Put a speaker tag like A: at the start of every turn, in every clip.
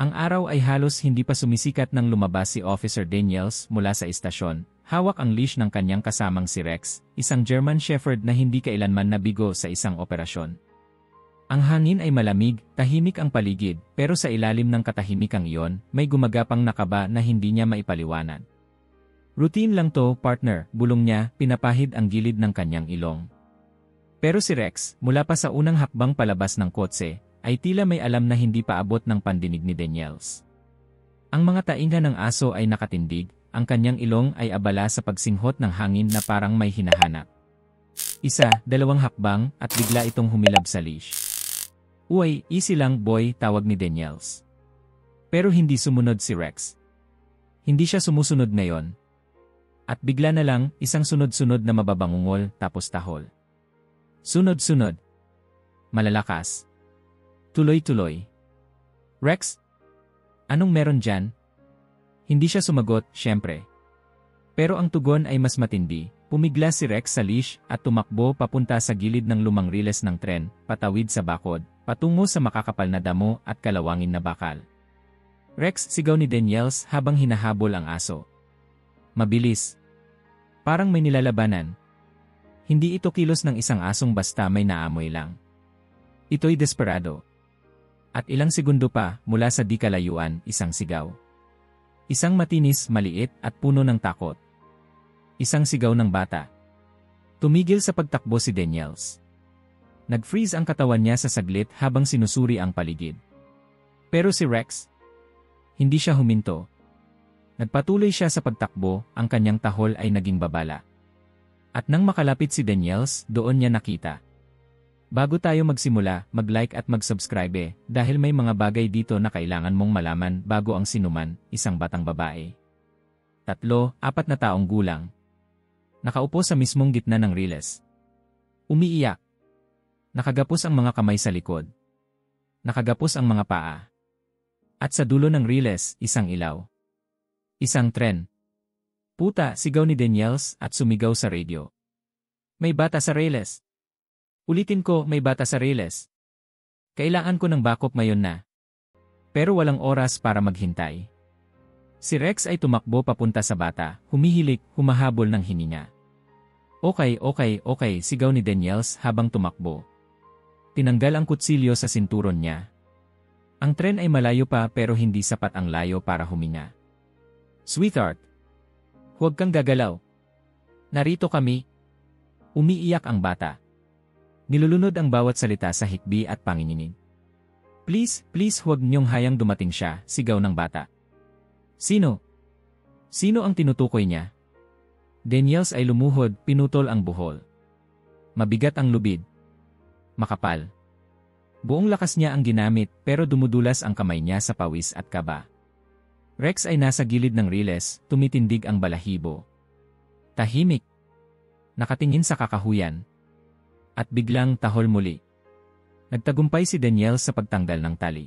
A: Ang araw ay halos hindi pa sumisikat nang lumabas si Officer Daniels mula sa istasyon. Hawak ang leash ng kanyang kasamang si Rex, isang German Shepherd na hindi kailanman nabigo sa isang operasyon. Ang hangin ay malamig, tahimik ang paligid, pero sa ilalim ng katahimikang iyon, may gumagapang nakaba na hindi niya maipaliwanag. Routine lang to, partner, bulong niya, pinapahid ang gilid ng kanyang ilong. Pero si Rex, mula pa sa unang hakbang palabas ng kotse, ay tila may alam na hindi pa abot ng pandinig ni Daniels. Ang mga tainga ng aso ay nakatindig, ang kanyang ilong ay abala sa pagsinghot ng hangin na parang may hinahanap. Isa, dalawang hakbang, at bigla itong humilab sa leash. Uy, easy lang boy, tawag ni Daniels. Pero hindi sumunod si Rex. Hindi siya sumusunod ngayon. At bigla na lang, isang sunod-sunod na mababangungol tapos tahol. Sunod-sunod. Malalakas. Tuloy-tuloy. Rex? Anong meron dyan? Hindi siya sumagot, syempre. Pero ang tugon ay mas matindi. Pumigla si Rex sa leash at tumakbo papunta sa gilid ng lumang riles ng tren, patawid sa bakod, patungo sa makakapal na damo at kalawangin na bakal. Rex, sigaw ni Daniels habang hinahabol ang aso. Mabilis. Parang may nilalabanan. Hindi ito kilos ng isang asong basta may naamoy lang. Ito'y desperado. At ilang segundo pa, mula sa di kalayuan, isang sigaw. Isang matinis, maliit, at puno ng takot. Isang sigaw ng bata. Tumigil sa pagtakbo si Daniels. Nag-freeze ang katawan niya sa saglit habang sinusuri ang paligid. Pero si Rex, hindi siya huminto. Nagpatuloy siya sa pagtakbo, ang kanyang tahol ay naging babala. At nang makalapit si Daniels, doon niya nakita. Bago tayo magsimula, mag-like at mag-subscribe dahil may mga bagay dito na kailangan mong malaman bago ang sinuman, isang batang babae. 3-4 na taong gulang. Nakaupo sa mismong gitna ng riles. Umiiyak. Nakagapos ang mga kamay sa likod. Nakagapos ang mga paa. At sa dulo ng riles, isang ilaw. Isang tren. Puta, sigaw ni Daniels at sumigaw sa radio. May bata sa riles. Ulitin ko, may bata sa riles. Kailangan ko ng backup ngayon na. Pero walang oras para maghintay. Si Rex ay tumakbo papunta sa bata, humihilik, humahabol ng hininga. Okay, sigaw ni Daniels habang tumakbo. Tinanggal ang kutsilyo sa sinturon niya. Ang tren ay malayo pa pero hindi sapat ang layo para huminga. Sweetheart, huwag kang gagalaw. Narito kami. Umiiyak ang bata. Nilulunod ang bawat salita sa hikbi at panginginig. Please, huwag niyong hayang dumating siya, sigaw ng bata. Sino? Sino ang tinutukoy niya? Daniels ay lumuhod, pinutol ang buhol. Mabigat ang lubid. Makapal. Buong lakas niya ang ginamit pero dumudulas ang kamay niya sa pawis at kaba. Rex ay nasa gilid ng riles, tumitindig ang balahibo. Tahimik. Nakatingin sa kakahuyan. At biglang tahol muli. Nagtagumpay si Daniels sa pagtanggal ng tali.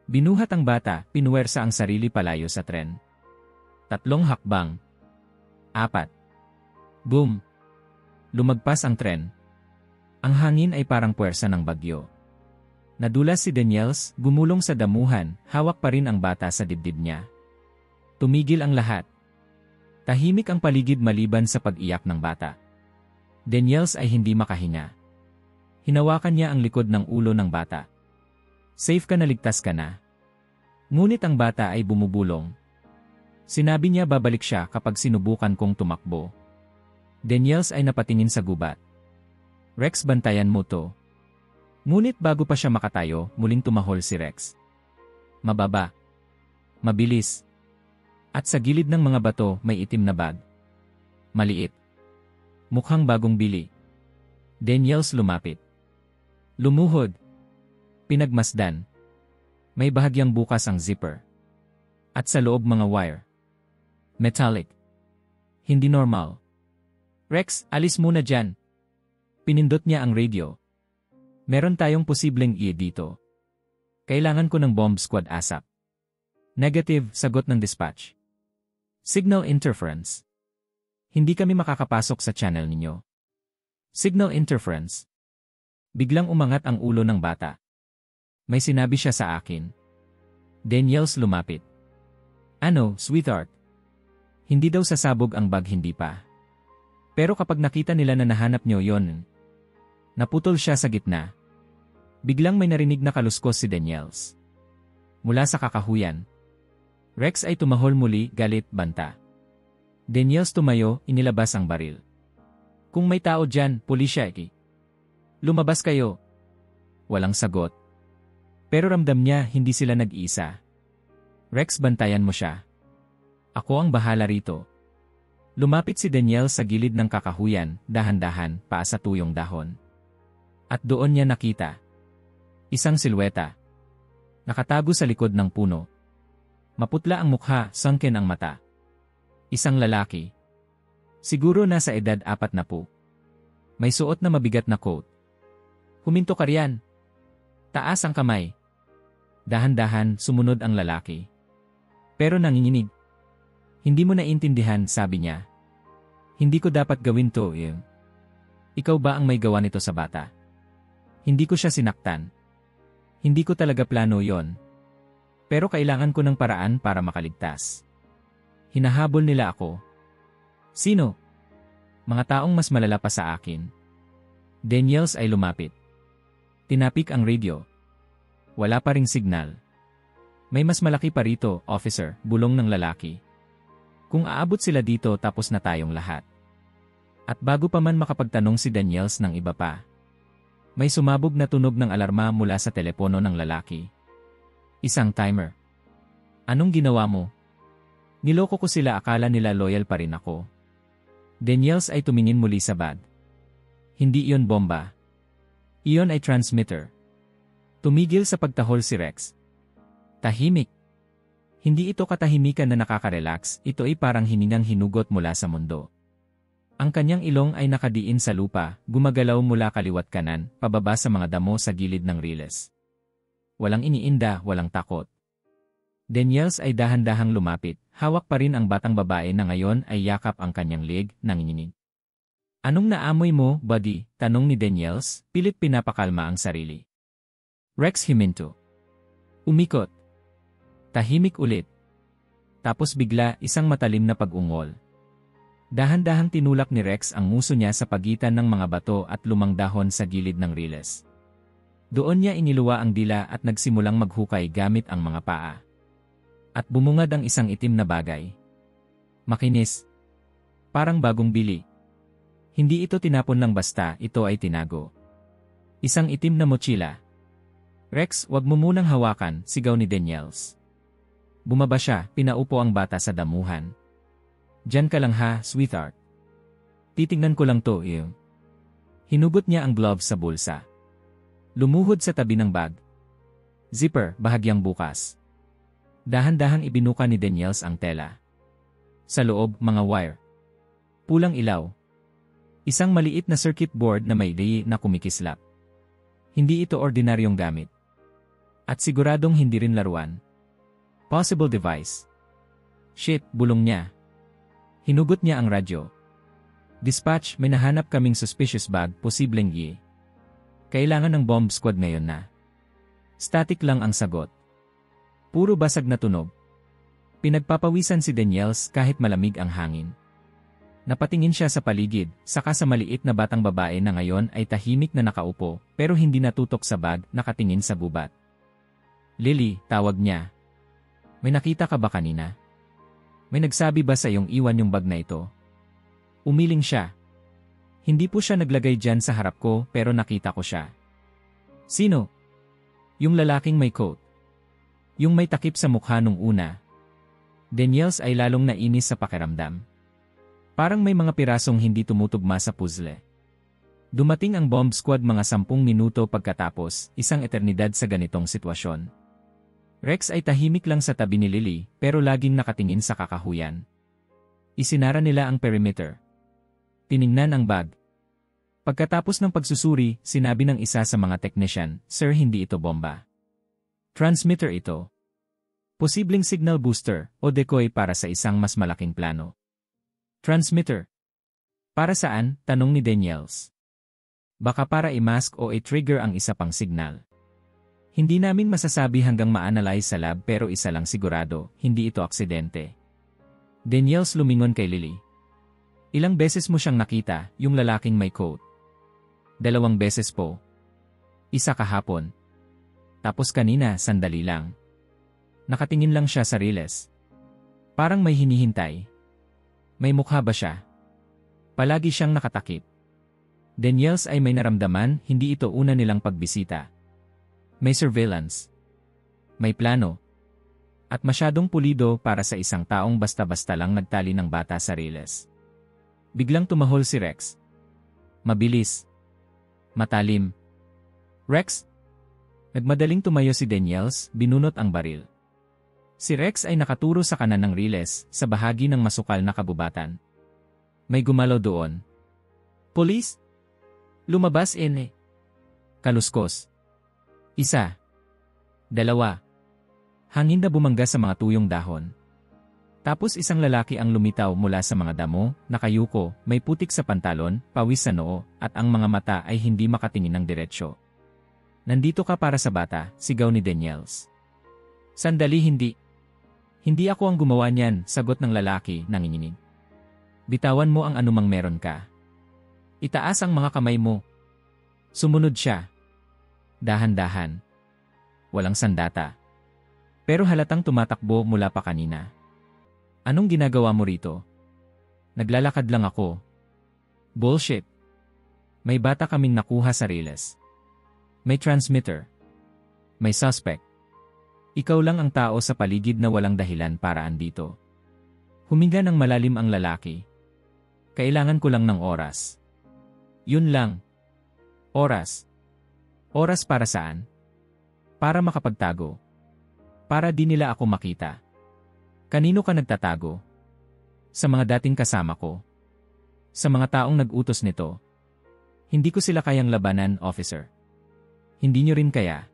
A: Binuhat ang bata, pinuwersa ang sarili palayo sa tren. 3 hakbang. 4. Boom. Lumagpas ang tren. Ang hangin ay parang puwersa ng bagyo. Nadulas si Daniels, gumulong sa damuhan, hawak pa rin ang bata sa dibdib niya. Tumigil ang lahat. Tahimik ang paligid maliban sa pag-iyak ng bata. Daniels ay hindi makahinga. Hinawakan niya ang likod ng ulo ng bata. Safe ka na, ligtas ka na. Ngunit ang bata ay bumubulong. Sinabi niya babalik siya kapag sinubukan kong tumakbo. Daniels ay napatingin sa gubat. Rex, bantayan mo to. Ngunit bago pa siya makatayo, muling tumahol si Rex. Mababa. Mabilis. At sa gilid ng mga bato may itim na bag. Maliit. Mukhang bagong bili. Daniels lumapit. Lumuhod. Pinagmasdan. May bahagyang bukas ang zipper. At sa loob mga wire. Metallic. Hindi normal. Rex, alis muna dyan. Pinindot niya ang radio. Meron tayong posibleng dito. Kailangan ko ng bomb squad ASAP. Negative, sagot ng dispatch. Signal interference. Hindi kami makakapasok sa channel ninyo. Signal interference. Biglang umangat ang ulo ng bata. May sinabi siya sa akin. Daniels lumapit. Ano, sweetheart? Hindi daw sasabog ang bag, hindi pa. Pero kapag nakita nila na nahanap nyo yon, naputol siya sa gitna. Biglang may narinig na kaluskos si Daniels. Mula sa kakahuyan. Rex ay tumahol muli, galit, banta. Daniels tumayo, inilabas ang baril. Kung may tao dyan, pulisya, lumabas kayo. Walang sagot. Pero ramdam niya hindi sila nag-iisa. Rex, bantayan mo siya. Ako ang bahala rito. Lumapit si Daniel sa gilid ng kakahuyan, dahan-dahan, paa sa tuyong dahon. At doon niya nakita. Isang silweta. Nakatago sa likod ng puno. Maputla ang mukha, sunken ang mata. Isang lalaki. Siguro nasa edad 40. May suot na mabigat na coat. Huminto ka riyan. Taas ang kamay. Dahan-dahan, sumunod ang lalaki. Pero nanginginig. Hindi mo naintindihan, sabi niya. Hindi ko dapat gawin to, Ikaw ba ang may gawa nito sa bata? Hindi ko siya sinaktan. Hindi ko talaga plano yon. Pero kailangan ko ng paraan para makaligtas. Hinahabol nila ako. Sino? Mga taong mas malala pa sa akin. Daniels ay lumapit. Tinapik ang radio. Wala pa ring signal. May mas malaki pa rito, officer, bulong ng lalaki. Kung aabot sila dito tapos na tayong lahat. At bago pa man makapagtanong si Daniels ng iba pa. May sumabog na tunog ng alarma mula sa telepono ng lalaki. Isang timer. Anong ginawa mo? Niloko ko sila, akala nila loyal pa rin ako. Daniels ay tumingin muli sa bag. Hindi iyon bomba. Iyon ay transmitter. Tumigil sa pagtahol si Rex. Tahimik. Hindi ito katahimikan na nakaka-relax, ito ay parang hiningang hinugot mula sa mundo. Ang kanyang ilong ay nakadiin sa lupa, gumagalaw mula kaliwat kanan, pababa sa mga damo sa gilid ng riles. Walang iniinda, walang takot. Daniels ay dahan-dahang lumapit, hawak pa rin ang batang babae na ngayon ay yakap ang kanyang leg, nanginginig. Anong naamoy mo, buddy? Tanong ni Daniels, pilit pinapakalma ang sarili. Rex himinto. Umikot. Tahimik ulit. Tapos bigla, isang matalim na pag-ungol. Dahan-dahang tinulak ni Rex ang nguso niya sa pagitan ng mga bato at lumang dahon sa gilid ng riles. Doon niya iniluwa ang dila at nagsimulang maghukay gamit ang mga paa. At bumungad ang isang itim na bagay. Makinis. Parang bagong bili. Hindi ito tinapon lang basta, ito ay tinago. Isang itim na mochila. Rex, wag mo munang hawakan, sigaw ni Daniels. Bumaba siya, pinaupo ang bata sa damuhan. Diyan ka lang ha, sweetheart. Titingnan ko lang to, Hinugot niya ang glove sa bulsa. Lumuhod sa tabi ng bag. Zipper, bahagyang bukas. Dahan-dahang ibinuka ni Daniels ang tela. Sa loob, mga wire. Pulang ilaw. Isang maliit na circuit board na may relay na kumikislap. Hindi ito ordinaryong gamit. At siguradong hindi rin laruan. Possible device. Shit, bulong niya. Hinugot niya ang radyo. Dispatch, may nahanap kaming suspicious bag, posibleng Kailangan ng bomb squad ngayon na. Static lang ang sagot. Puro basag na tunog. Pinagpapawisan si Daniels kahit malamig ang hangin. Napatingin siya sa paligid, saka sa maliit na batang babae na ngayon ay tahimik na nakaupo, pero hindi natutok sa bag, nakatingin sa gubat. Lily, tawag niya. May nakita ka ba kanina? May nagsabi ba sa iyong iwan yung bag na ito? Umiling siya. Hindi po siya naglagay dyan sa harap ko, pero nakita ko siya. Sino? Yung lalaking may coat. Yung may takip sa mukha nung una. Daniels ay lalong nainis sa pakiramdam. Parang may mga pirasong hindi tumutugma sa puzzle. Dumating ang bomb squad mga 10 minuto pagkatapos, isang eternidad sa ganitong sitwasyon. Rex ay tahimik lang sa tabi ni Lily, pero laging nakatingin sa kakahuyan. Isinara nila ang perimeter. Tiningnan ang bag. Pagkatapos ng pagsusuri, sinabi ng isa sa mga technician, Sir, hindi ito bomba. Transmitter ito. Posibleng signal booster o decoy para sa isang mas malaking plano. Transmitter. Para saan? Tanong ni Daniels. Baka para i-mask o i-trigger ang isa pang signal. Hindi namin masasabi hanggang ma-analyze sa lab pero isa lang sigurado, hindi ito aksidente. Daniels lumingon kay Lily. Ilang beses mo siyang nakita, yung lalaking may coat? 2 beses po. Isa kahapon. Tapos kanina, sandali lang. Nakatingin lang siya sa riles. Parang may hinihintay. May mukha ba siya? Palagi siyang nakatakip. Daniels ay may naramdaman, hindi ito una nilang pagbisita. May surveillance. May plano. At masyadong pulido para sa isang taong basta-basta lang nagtali ng bata sa riles. Biglang tumahol si Rex. Mabilis. Matalim. Rex? Nagmadaling tumayo si Daniels, binunot ang baril. Si Rex ay nakaturo sa kanan ng riles, sa bahagi ng masukal na kabubatan. May gumalaw doon. Police? Lumabas in. Kaluskos. 1. 2. Hangin na bumangga sa mga tuyong dahon. Tapos isang lalaki ang lumitaw mula sa mga damo, nakayuko, may putik sa pantalon, pawis sa noo, at ang mga mata ay hindi makatingin ng diretsyo. Nandito ka para sa bata, sigaw ni Daniels. Sandali hindi. Hindi ako ang gumawa niyan, sagot ng lalaki, nanginginig. Bitawan mo ang anumang meron ka. Itaas ang mga kamay mo. Sumunod siya. Dahan-dahan. Walang sandata. Pero halatang tumatakbo mula pa kanina. Anong ginagawa mo rito? Naglalakad lang ako. Bullshit. May bata kaming nakuha sa riles. May transmitter. May suspect. Ikaw lang ang tao sa paligid na walang dahilan para andito. Huminga ng malalim ang lalaki. Kailangan ko lang ng oras. Yun lang. Oras. Oras para saan? Para makapagtago. Para di nila ako makita. Kanino ka nagtatago? Sa mga dating kasama ko. Sa mga taong nag-utos nito. Hindi ko sila kayang labanan, officer. Hindi nyo rin kaya.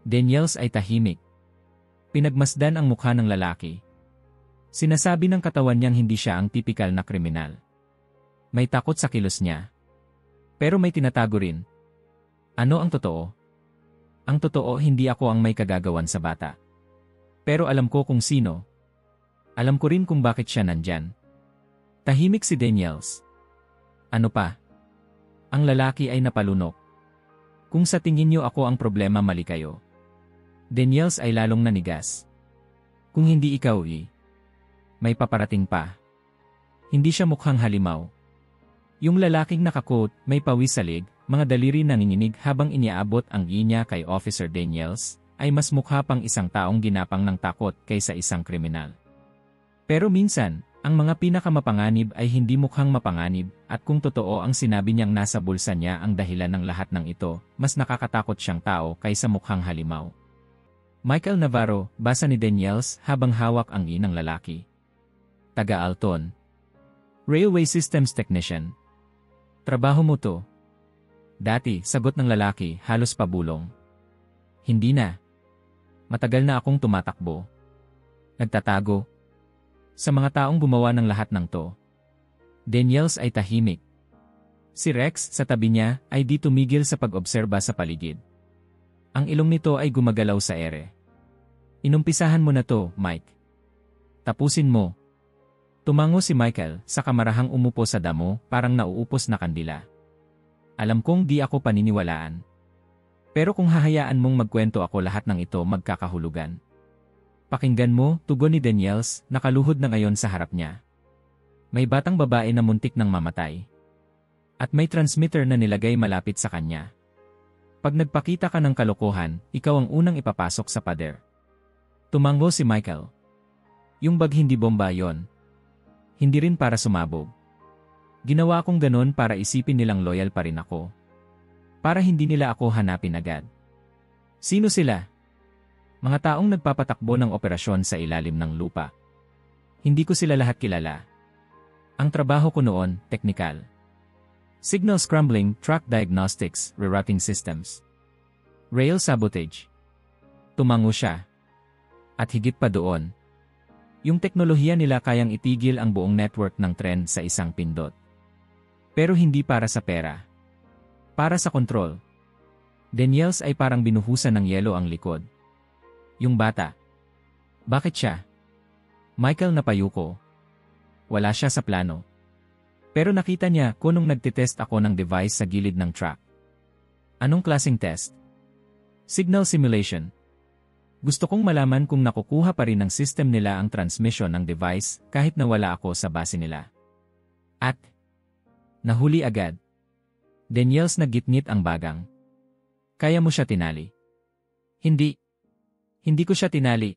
A: Daniels ay tahimik. Pinagmasdan ang mukha ng lalaki. Sinasabi ng katawan niyang hindi siya ang tipikal na kriminal. May takot sa kilos niya. Pero may tinatago rin. Ano ang totoo? Ang totoo, hindi ako ang may kagagawan sa bata. Pero alam ko kung sino. Alam ko rin kung bakit siya nandyan. Tahimik si Daniels. Ano pa? Ang lalaki ay napalunok. Kung sa tingin niyo ako ang problema, mali kayo. Daniels ay lalong nanigas. Kung hindi ikaw may paparating pa. Hindi siya mukhang halimaw. Yung lalaking nakakot, may pawis sa lig, mga daliri nanginginig habang iniabot ang niya kay Officer Daniels, ay mas mukha pang isang taong ginapang ng takot kaysa isang kriminal. Pero minsan, ang mga pinakamapanganib ay hindi mukhang mapanganib, at kung totoo ang sinabi niyang nasa bulsa niya ang dahilan ng lahat ng ito, mas nakakatakot siyang tao kaysa mukhang halimaw. Michael Navarro, basa ni Daniels habang hawak ang ng lalaki. Taga-Alton. Railway Systems Technician. Trabaho mo to? Dati, sagot ng lalaki, halos pabulong. Hindi na. Matagal na akong tumatakbo. Nagtatago. Sa mga taong gumawa ng lahat ng to. Daniels ay tahimik. Si Rex, sa tabi niya, ay di tumigil sa pag-obserba sa paligid. Ang ilong nito ay gumagalaw sa ere. Inumpisahan mo na to, Mike. Tapusin mo. Tumango si Michael, sa kamarahang umupo sa damo, parang nauupos na kandila. Alam kong di ako paniniwalaan. Pero kung hahayaan mong magkwento ako lahat ng ito, magkakahulugan. Pakinggan mo, tugon ni Daniels, nakaluhod na ngayon sa harap niya. May batang babae na muntik ng mamatay. At may transmitter na nilagay malapit sa kanya. Pag nagpakita ka ng kalokohan, ikaw ang unang ipapasok sa pader. Tumango si Michael. Yung bag hindi bomba yon. Hindi rin para sumabog. Ginawa kong ganon para isipin nilang loyal pa rin ako. Para hindi nila ako hanapin agad. Sino sila? Mga taong nagpapatakbo ng operasyon sa ilalim ng lupa. Hindi ko sila lahat kilala. Ang trabaho ko noon, teknikal. Signal scrambling, track diagnostics, rerouting systems. Rail sabotage. Tumango siya. At higit pa doon. Yung teknolohiya nila kayang itigil ang buong network ng tren sa isang pindot. Pero hindi para sa pera. Para sa kontrol. Daniels ay parang binuhusan ng yelo ang likod. Yung bata. Bakit siya? Michael napayuko. Wala siya sa plano. Pero nakita niya ko nung nagtitest ako ng device sa gilid ng truck. Anong klaseng test? Signal simulation. Gusto kong malaman kung nakukuha pa rin ng system nila ang transmission ng device kahit na wala ako sa base nila. At nahuli agad. Daniels naggitngit ang bagang. Kaya mo siya tinali? Hindi. Hindi ko siya tinali.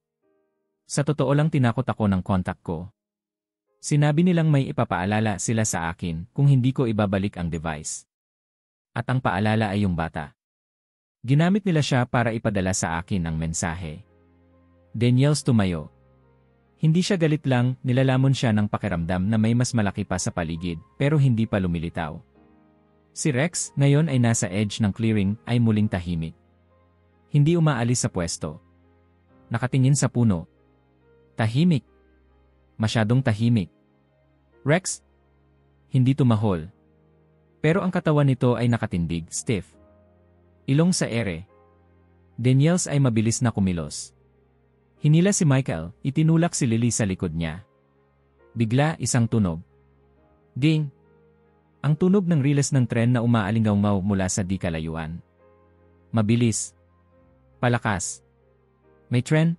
A: Sa totoo lang tinakot ako ng kontak ko. Sinabi nilang may ipapaalala sila sa akin kung hindi ko ibabalik ang device. At ang paalala ay yung bata. Ginamit nila siya para ipadala sa akin ang mensahe. Daniels tumayo. Hindi siya galit lang, nilalamon siya ng pakiramdam na may mas malaki pa sa paligid pero hindi pa lumilitaw. Si Rex, ngayon ay nasa edge ng clearing, ay muling tahimik. Hindi umaalis sa pwesto. Nakatingin sa puno. Tahimik. Masyadong tahimik. Rex? Hindi tumahol. Pero ang katawan nito ay nakatindig, stiff. Ilong sa ere. Daniels ay mabilis na kumilos. Hinila si Michael, itinulak si Lily sa likod niya. Bigla isang tunog. Ding! Ang tunog ng riles ng tren na umaalingaw-ngaw mula sa di kalayuan. Mabilis. Palakas. May tren?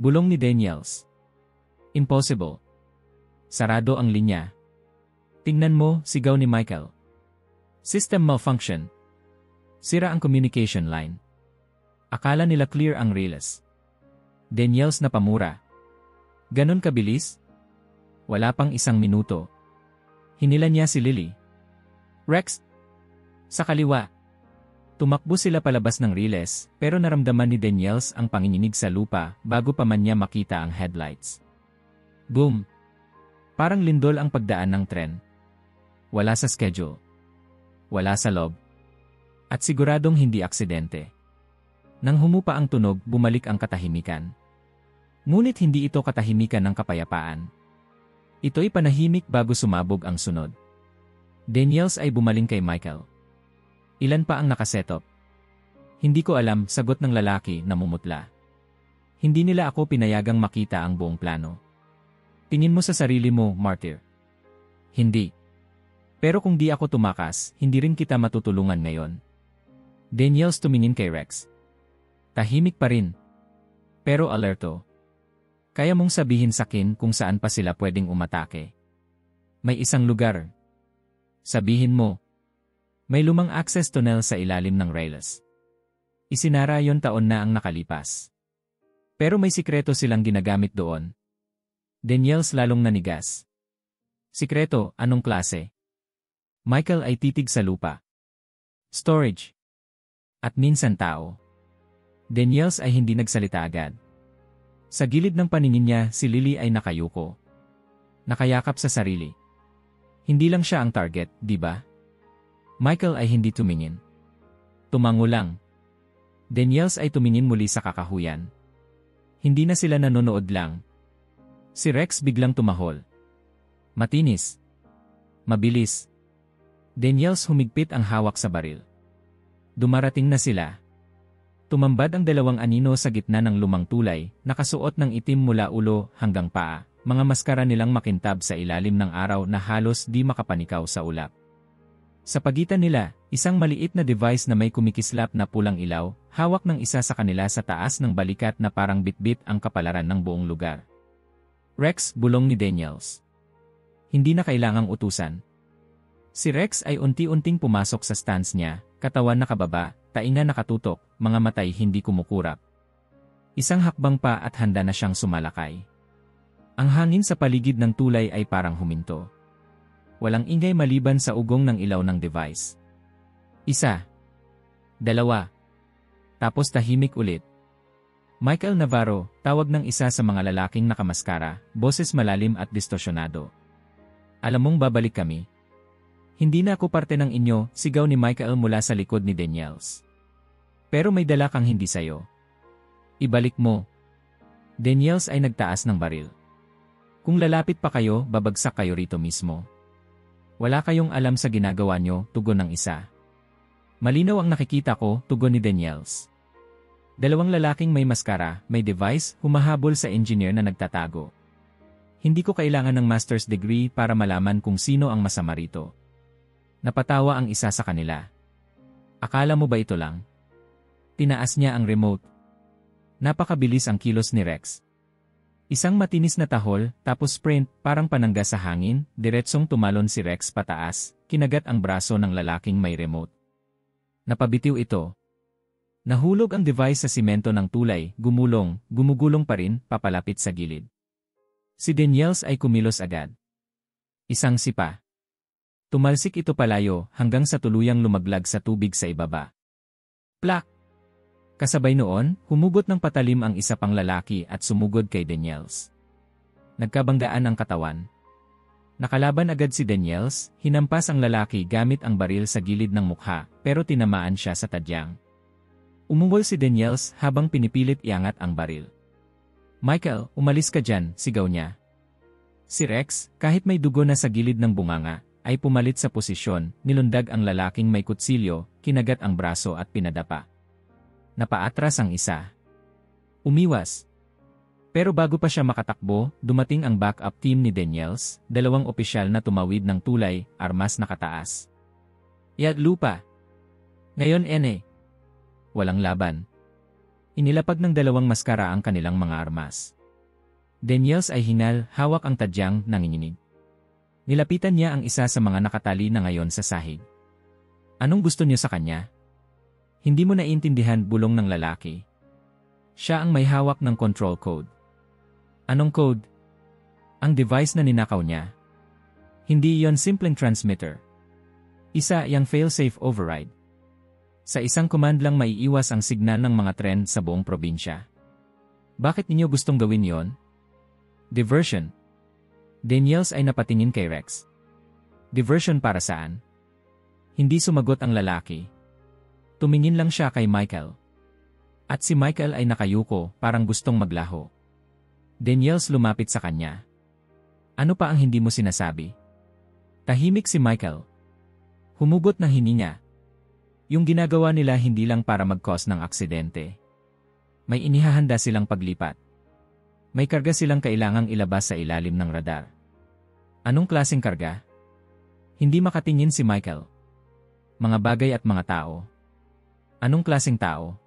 A: Bulong ni Daniels. Impossible. Sarado ang linya. Tingnan mo, sigaw ni Michael. System malfunction. Sira ang communication line. Akala nila clear ang riles. Daniels na pamura. Ganon kabilis? Wala pang isang minuto. Hinila niya si Lily. Rex! Sa kaliwa. Tumakbo sila palabas ng riles, pero naramdaman ni Daniels ang panginginig sa lupa bago pa man niya makita ang headlights. Boom! Parang lindol ang pagdaan ng tren. Wala sa schedule. Wala sa log. At siguradong hindi aksidente. Nang humupa ang tunog, bumalik ang katahimikan. Ngunit hindi ito katahimikan ng kapayapaan. Ito'y panahimik bago sumabog ang sunod. Daniels ay bumaling kay Michael. Ilan pa ang nakasetop? Hindi ko alam, sagot ng lalaki na mumutla. Hindi nila ako pinayagang makita ang buong plano. Tingin mo sa sarili mo, martyr. Hindi. Pero kung di ako tumakas, hindi rin kita matutulungan ngayon. Daniels tumingin kay Rex. Tahimik pa rin. Pero alerto. Kaya mong sabihin sakin kung saan pa sila pwedeng umatake. May isang lugar. Sabihin mo. May lumang access tunnel sa ilalim ng rails. Isinara yon taon na ang nakalipas. Pero may sikreto silang ginagamit doon. Daniels lalong nanigas. Sikreto, anong klase? Michael ay titig sa lupa. Storage. At minsan tao. Daniels ay hindi nagsalita agad. Sa gilid ng paningin niya, si Lily ay nakayuko. Nakayakap sa sarili. Hindi lang siya ang target, di ba? Michael ay hindi tumingin. Tumango lang. Daniels ay tumingin muli sa kakahuyan. Hindi na sila nanonood lang. Si Rex biglang tumahol. Matinis. Mabilis. Daniels humigpit ang hawak sa baril. Dumarating na sila. Tumambad ang dalawang anino sa gitna ng lumang tulay, nakasuot ng itim mula ulo hanggang paa, mga maskara nilang makintab sa ilalim ng araw na halos di makapanikaw sa ulap. Sa pagitan nila, isang maliit na device na may kumikislap na pulang ilaw, hawak ng isa sa kanila sa taas ng balikat na parang bitbit ang kapalaran ng buong lugar. Rex, bulong ni Daniels. Hindi na kailangang utusan. Si Rex ay unti-unting pumasok sa stance niya, katawan nakababa, tainga nakatutok, mga matay hindi kumukurap. Isang hakbang pa at handa na siyang sumalakay. Ang hangin sa paligid ng tulay ay parang huminto. Walang ingay maliban sa ugong ng ilaw ng device. Isa. Dalawa. Tapos tahimik ulit. Michael Navarro, tawag ng isa sa mga lalaking nakamaskara, boses malalim at distorsyonado. Alam mong babalik kami. Hindi na ako parte ng inyo, sigaw ni Michael mula sa likod ni Daniels. Pero may dala kang hindi sayo. Ibalik mo. Daniels ay nagtaas ng baril. Kung lalapit pa kayo, babagsak kayo rito mismo. Wala kayong alam sa ginagawa nyo, tugon ng isa. Malinaw ang nakikita ko, tugon ni Daniels. Dalawang lalaking may maskara, may device, humahabol sa engineer na nagtatago. Hindi ko kailangan ng master's degree para malaman kung sino ang masama rito. Napatawa ang isa sa kanila. Akala mo ba ito lang? Tinaas niya ang remote. Napakabilis ang kilos ni Rex. Isang matinis na tahol, tapos sprint, parang panangga sa hangin, diretsong tumalon si Rex pataas, kinagat ang braso ng lalaking may remote. Napabitiw ito. Nahulog ang device sa simento ng tulay, gumugulong pa rin, papalapit sa gilid. Si Daniels ay kumilos agad. Isang sipa. Tumalsik ito palayo hanggang sa tuluyang lumaglag sa tubig sa ibaba. Plak! Kasabay noon, humugot ng patalim ang isa pang lalaki at sumugod kay Daniels. Nagkabanggaan ang katawan. Nakalaban agad si Daniels, hinampas ang lalaki gamit ang baril sa gilid ng mukha, pero tinamaan siya sa tadyang. Umungol si Daniels habang pinipilit iangat ang baril. Michael, umalis ka dyan, sigaw niya. Si Rex, kahit may dugo na sa gilid ng bunganga, ay pumalit sa posisyon, nilundag ang lalaking may kutsilyo, kinagat ang braso at pinadapa. Napaatras ang isa. Umiwas. Pero bago pa siya makatakbo, dumating ang backup team ni Daniels, dalawang opisyal na tumawid ng tulay, armas nakataas. Yad lupa. Ngayon walang laban. Inilapag ng dalawang maskara ang kanilang mga armas. Daniels ay hinal, hawak ang tadyang, nanginginig. Nilapitan niya ang isa sa mga nakatali na ngayon sa sahig. Anong gusto niyo sa kanya? Hindi mo naiintindihan, bulong ng lalaki. Siya ang may hawak ng control code. Anong code? Ang device na ninakaw niya. Hindi iyon simpleng transmitter. Isa yang fail-safe override. Sa isang command lang maiiwas ang signal ng mga tren sa buong probinsya. Bakit ninyo gustong gawin yon? Diversion. Daniels ay napatingin kay Rex. Diversion para saan? Hindi sumagot ang lalaki. Tumingin lang siya kay Michael. At si Michael ay nakayuko, parang gustong maglaho. Daniels lumapit sa kanya. Ano pa ang hindi mo sinasabi? Tahimik si Michael. Humugot ng hininga. Yung ginagawa nila hindi lang para mag-cause ng aksidente. May inihahanda silang paglipat. May karga silang kailangang ilabas sa ilalim ng radar. Anong klaseng karga? Hindi makatingin si Michael. Mga bagay at mga tao. Anong klaseng tao?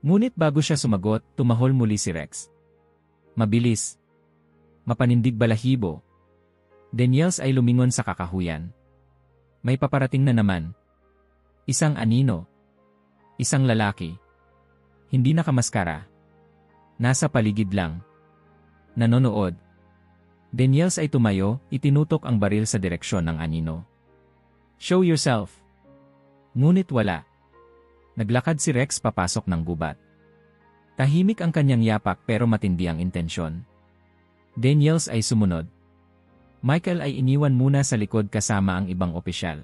A: Ngunit bago siya sumagot, tumahol muli si Rex. Mabilis. Mapanindig balahibo. Daniels ay lumingon sa kakahuyan. May paparating na naman. Isang anino. Isang lalaki. Hindi nakamaskara. Nasa paligid lang. Nanonood. Daniels ay tumayo, itinutok ang baril sa direksyon ng anino. Show yourself. Ngunit wala. Naglakad si Rex papasok ng gubat. Tahimik ang kanyang yapak pero matindi ang intensyon. Daniels ay sumunod. Michael ay iniwan muna sa likod kasama ang ibang opisyal.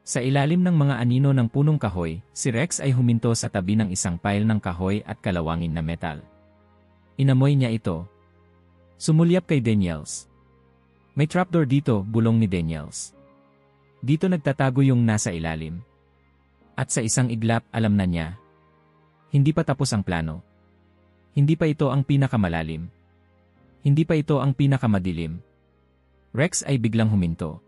A: Sa ilalim ng mga anino ng punong kahoy, si Rex ay huminto sa tabi ng isang pile ng kahoy at kalawangin na metal. Inamoy niya ito. Sumulyap kay Daniels. May trapdoor dito, bulong ni Daniels. Dito nagtatago yung nasa ilalim. At sa isang iglap, alam na niya. Hindi pa tapos ang plano. Hindi pa ito ang pinakamalalim. Hindi pa ito ang pinakamadilim. Rex ay biglang huminto.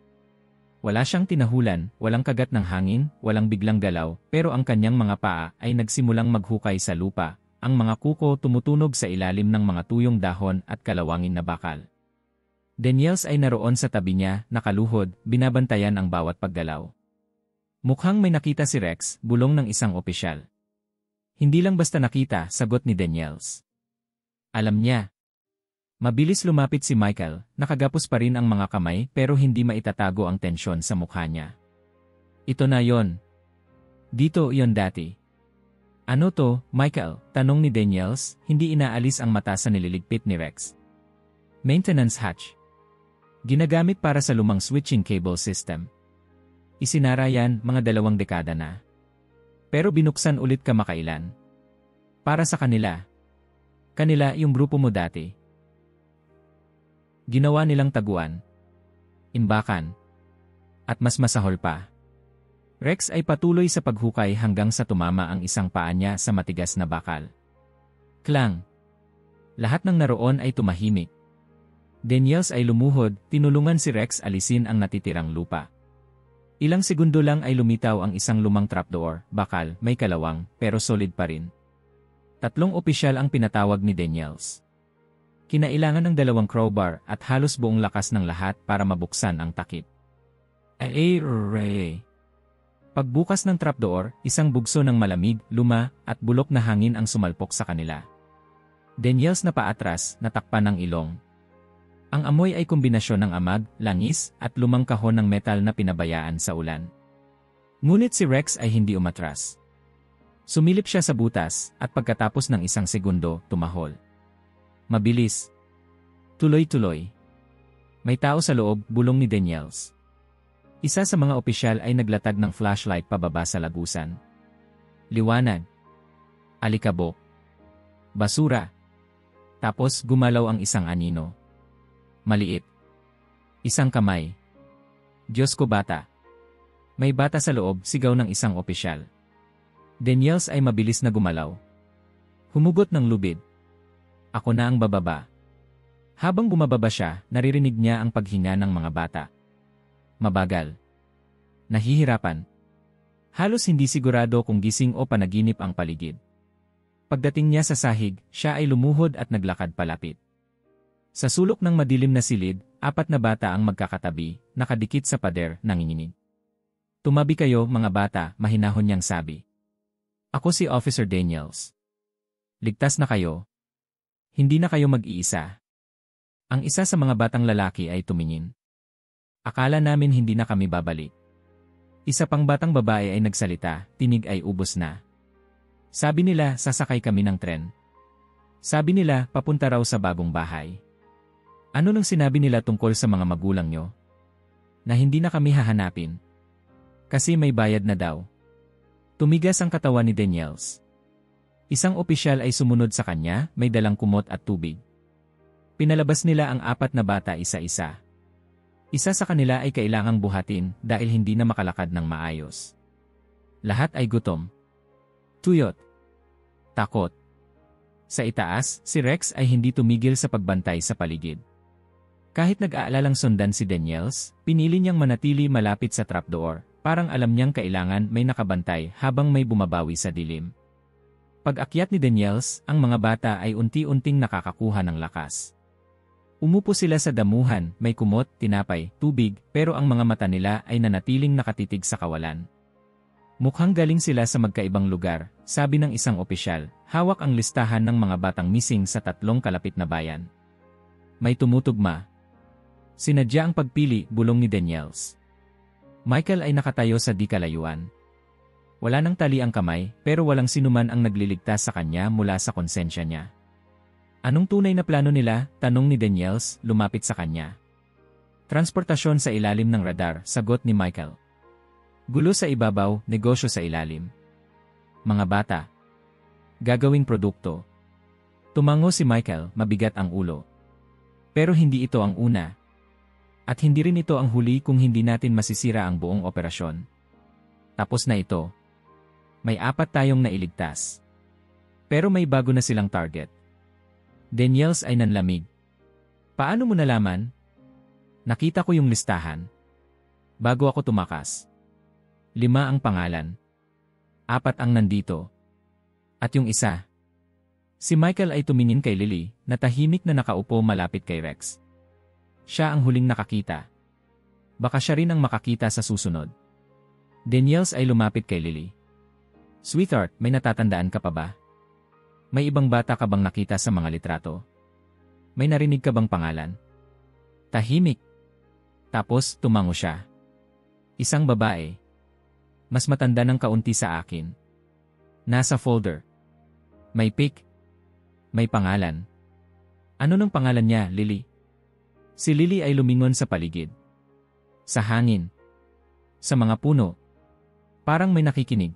A: Wala siyang tinahulan, walang kagat ng hangin, walang biglang galaw, pero ang kanyang mga paa ay nagsimulang maghukay sa lupa, ang mga kuko tumutunog sa ilalim ng mga tuyong dahon at kalawangin na bakal. Daniels ay naroon sa tabi niya, nakaluhod, binabantayan ang bawat paggalaw. Mukhang may nakita si Rex, bulong ng isang opisyal. Hindi lang basta nakita, sagot ni Daniels. Alam niya. Mabilis lumapit si Michael, nakagapos pa rin ang mga kamay pero hindi maitatago ang tensyon sa mukha niya. Ito na yon. Dito yon dati. Ano to, Michael? Tanong ni Daniels, hindi inaalis ang mata sa nililigpit ni Rex. Maintenance hatch. Ginagamit para sa lumang switching cable system. Isinara yan mga 2 dekada na. Pero binuksan ulit kamakailan. Para sa kanila. Kanila yung grupo mo dati. Ginawa nilang taguan. Imbakan. At mas masahol pa. Rex ay patuloy sa paghukay hanggang sa tumama ang isang paa niya sa matigas na bakal. Klang! Lahat ng naroon ay tumahimik. Daniels ay lumuhod, tinulungan si Rex alisin ang natitirang lupa. Ilang segundo lang ay lumitaw ang isang lumang trapdoor, bakal, may kalawang, pero solid pa rin. 3 opisyal ang pinatawag ni Daniels. Kinailangan ng 2 crowbar at halos buong lakas ng lahat para mabuksan ang takip. Pagbukas ng trapdoor, isang bugso ng malamig, luma, at bulok na hangin ang sumalpok sa kanila. Daniels na paatras, natakpan ng ilong. Ang amoy ay kombinasyon ng amag, langis, at lumang kahon ng metal na pinabayaan sa ulan. Ngunit si Rex ay hindi umatras. Sumilip siya sa butas, at pagkatapos ng 1 segundo, tumahol. Mabilis. Tuloy-tuloy. May tao sa loob, bulong ni Daniels. Isa sa mga opisyal ay naglatag ng flashlight pababa sa lagusan. Liwanag. Alikabok. Basura. Tapos gumalaw ang isang anino. Maliit. Isang kamay. Diyos ko bata. May bata sa loob, sigaw ng isang opisyal. Daniels ay mabilis na gumalaw. Humugot ng lubid. Ako na ang bababa. Habang bumababa siya, naririnig niya ang paghinga ng mga bata. Mabagal. Nahihirapan. Halos hindi sigurado kung gising o panaginip ang paligid. Pagdating niya sa sahig, siya ay lumuhod at naglakad palapit. Sa sulok ng madilim na silid, 4 na bata ang magkakatabi, nakadikit sa pader, nanginginig. Tumabi kayo, mga bata, mahinahon niyang sabi. Ako si Officer Daniels. Ligtas na kayo. Hindi na kayo mag-iisa. Ang isa sa mga batang lalaki ay tumingin. Akala namin hindi na kami babalik. Isa pang batang babae ay nagsalita, tinig ay ubos na. Sabi nila, sasakay kami ng tren. Sabi nila, papunta raw sa bagong bahay. Ano nang sinabi nila tungkol sa mga magulang nyo? Na hindi na kami hahanapin. Kasi may bayad na daw. Tumigas ang katawan ni Daniels. Isang opisyal ay sumunod sa kanya, may dalang kumot at tubig. Pinalabas nila ang 4 na bata isa-isa. Isa sa kanila ay kailangang buhatin dahil hindi na makalakad ng maayos. Lahat ay gutom. Tuyot. Takot. Sa itaas, si Rex ay hindi tumigil sa pagbantay sa paligid. Kahit nag-aalalang sundan si Daniels, pinili niyang manatili malapit sa trapdoor, parang alam niyang kailangan may nakabantay habang may bumabawi sa dilim. Pag-akyat ni Daniels, ang mga bata ay unti-unting nakakakuha ng lakas. Umupo sila sa damuhan, may kumot, tinapay, tubig, pero ang mga mata nila ay nanatiling nakatitig sa kawalan. Mukhang galing sila sa magkaibang lugar, sabi ng isang opisyal, hawak ang listahan ng mga batang missing sa 3 kalapit na bayan. May tumutugma. Sinadya ang pagpili, bulong ni Daniels. Michael ay nakatayo sa di kalayuan. Wala nang tali ang kamay, pero walang sinuman ang nagliligtas sa kanya mula sa konsensya niya. Anong tunay na plano nila? Tanong ni Daniels, lumapit sa kanya. Transportasyon sa ilalim ng radar, sagot ni Michael. Gulo sa ibabaw, negosyo sa ilalim. Mga bata. Gagawing produkto. Tumango si Michael, mabigat ang ulo. Pero hindi ito ang una. At hindi rin ito ang huli kung hindi natin masisira ang buong operasyon. Tapos na ito. May 4 tayong nailigtas. Pero may bago na silang target. Daniels ay nanlamig. Paano mo nalaman? Nakita ko yung listahan. Bago ako tumakas. 5 ang pangalan. 4 ang nandito. At yung isa. Si Michael ay tumingin kay Lily, na tahimik na nakaupo malapit kay Rex. Siya ang huling nakakita. Baka siya rin ang makakita sa susunod. Daniels ay lumapit kay Lily. Sweetheart, may natatandaan ka pa ba? May ibang bata ka bang nakita sa mga litrato? May narinig ka bang pangalan? Tahimik. Tapos, tumango siya. Isang babae. Mas matanda ng kaunti sa akin. Nasa folder. May pic. May pangalan. Ano ng pangalan niya, Lily? Si Lily ay lumingon sa paligid. Sa hangin. Sa mga puno. Parang may nakikinig.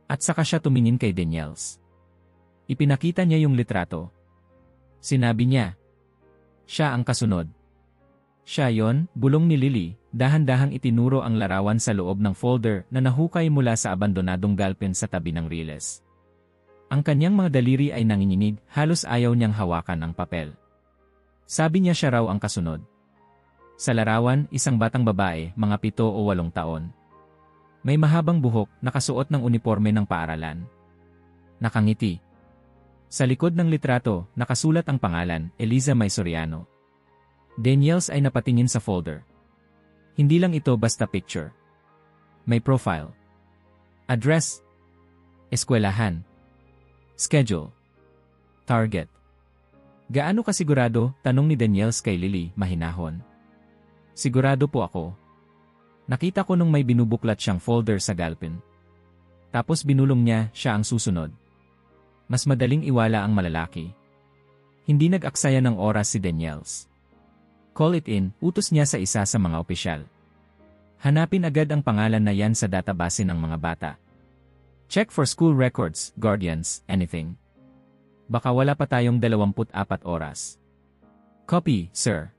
A: At saka siya tumingin kay Daniels. Ipinakita niya yung litrato. Sinabi niya. Siya ang kasunod. Siya yon, bulong ni Lily, dahan-dahang itinuro ang larawan sa loob ng folder na nahukay mula sa abandonadong galpin sa tabi ng riles. Ang kanyang mga daliri ay nanginginig, halos ayaw niyang hawakan ang papel. Sabi niya siya raw ang kasunod. Sa larawan, isang batang babae, mga 7 o 8 taon. May mahabang buhok, nakasuot ng uniforme ng paaralan. Nakangiti. Sa likod ng litrato, nakasulat ang pangalan, Eliza May Soriano. Daniels ay napatingin sa folder. Hindi lang ito basta picture. May profile. Address. Eskwelahan. Schedule. Target. Gaano kasigurado? Tanong ni Daniels kay Lily, mahinahon. Sigurado po ako. Nakita ko nung may binubuklat siyang folder sa galpin. Tapos binulong niya, siya ang susunod. Mas madaling iwala ang malalaki. Hindi nag-aksaya ng oras si Daniels. Call it in, utos niya sa isa sa mga opisyal. Hanapin agad ang pangalan na yan sa database ng mga bata. Check for school records, guardians, anything. Baka wala pa tayong 24 oras. Copy, sir.